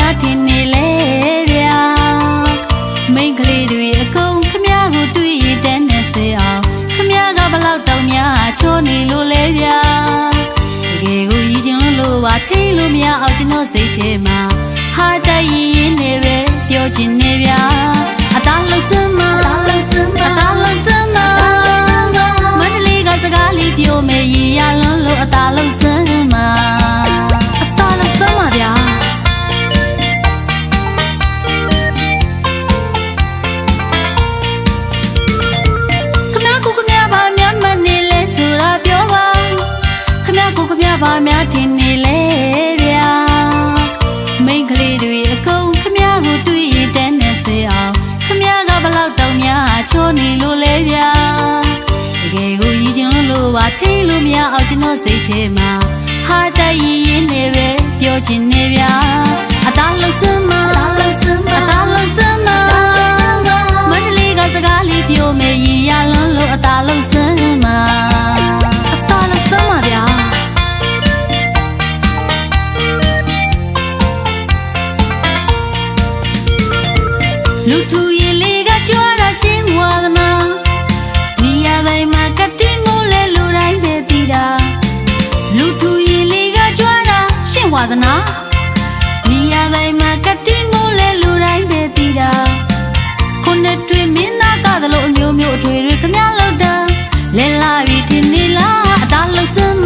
များထင်နေလဲဗျာမိန်းကလေးတွေအကုန်ခမည်းကိုတွေ့ရတဲ့နဲ့ဆွေအောင်ခမည်းကဘလောက်တောင်များချိုးနေလို့လဲဗျာတကယ်ကိုရည်ချင်လို့ပါထိလို့မရအောင်ကျွန်တော်စိတ်ထဲမှာဟာတရည်နေပဲပြောချင်နေဗျာအသားလုံးစမ်းမအသားလုံးစမ်းမမန္တလေးကစကားလေးပြောမယ်ရည်ရလွန်းလို့အသားလုံးစမ်းမအသားလုံးစမ်းပါဗျာဘာများထင်နေလဲဗျာမိန်းကလေးတွေအကုန်ခမည်းကိုတွေ့ရတဲ့နဲ့ဆွေအောင်ခမည်းကဘလောက်တောင်များချိုးနေလို့လဲဗျာတကယ်ကိုရည်ချင်လို့ပါထိလို့မရအောင်ကျွန်တော်စိတ်ထဲမှာဟာတရည်ရင်းနေပဲပြောချင်နေဗျာအသားလုံးစမ်းမအသားလုံးစမ်းမမန္တလေးကစကားလေးပြောမယ်ရည်ရလွန်းလို့အသားလုံးစမ်းမအသားလုံးစမ်းပါဗျာလူထူရင်လေးကကြွားတာရှင်းဝါသနာမိရတိုင်းမှာကတိမိုးလဲလူတိုင်းပဲတည်တာလူထူရင်လေးကကြွားတာရှင်းဝါသနာမိရတိုင်းမှာကတိမိုးလဲလူတိုင်းပဲတည်တာခုနှစ်တွင်မင်းသားကသလိုအမျိုးမျိုးအထွေတွေခမည်းလောက်တာလဲလာပြီထင်နေလားအသားလုံးစမ်းမ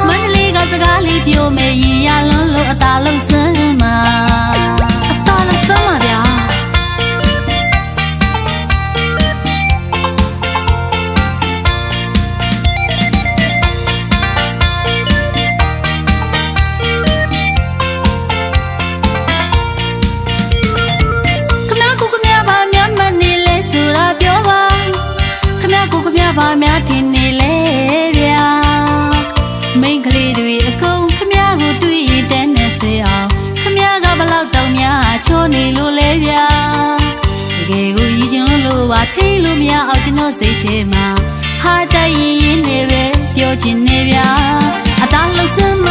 မန္တလေးကစကားလေးပြောမယ်ရည်ရလွန်းလို့အသားလုံးစမ်းမဘာများထင်နေလဲဗျာမိန်းကလေးတွေအကုန်ခမည်းကိုတွေ့ရတဲ့နဲ့ဆွေအောင်ခမည်းကဘလောက်တောင်များချိုးနေလို့လဲဗျာတကယ်ကိုရည်ချင်လို့ပါထိလို့မရအောင်ကျွန်တော်စိတ်ထဲမှာဟာတရည်ရင်းနေပဲပြောချင်နေဗျာအသားလုံးစမ်းမ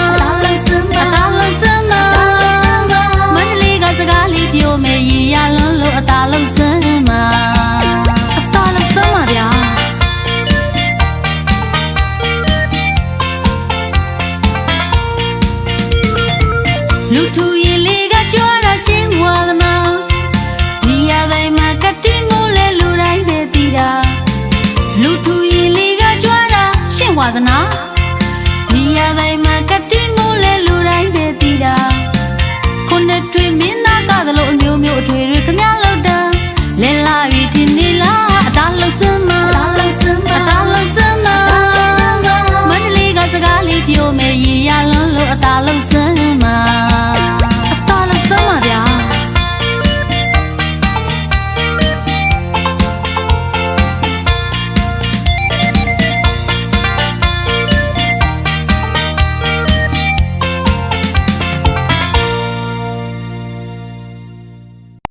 မန္တလေးကစကားလေးပြောမယ်ရည်ရလွန်းလို့အသားလုံးစမ်းမအသားလုံးစမ်းပါဗျာလူထူရင်လေးကကြွားတာရှင်းဝါသနာမိရတိုင်းမှာကတိမိုးလဲလူတိုင်းပဲတည်တာလူထူရင်လေးကကြွားတာရှင်းဝါသနာမိရတိုင်း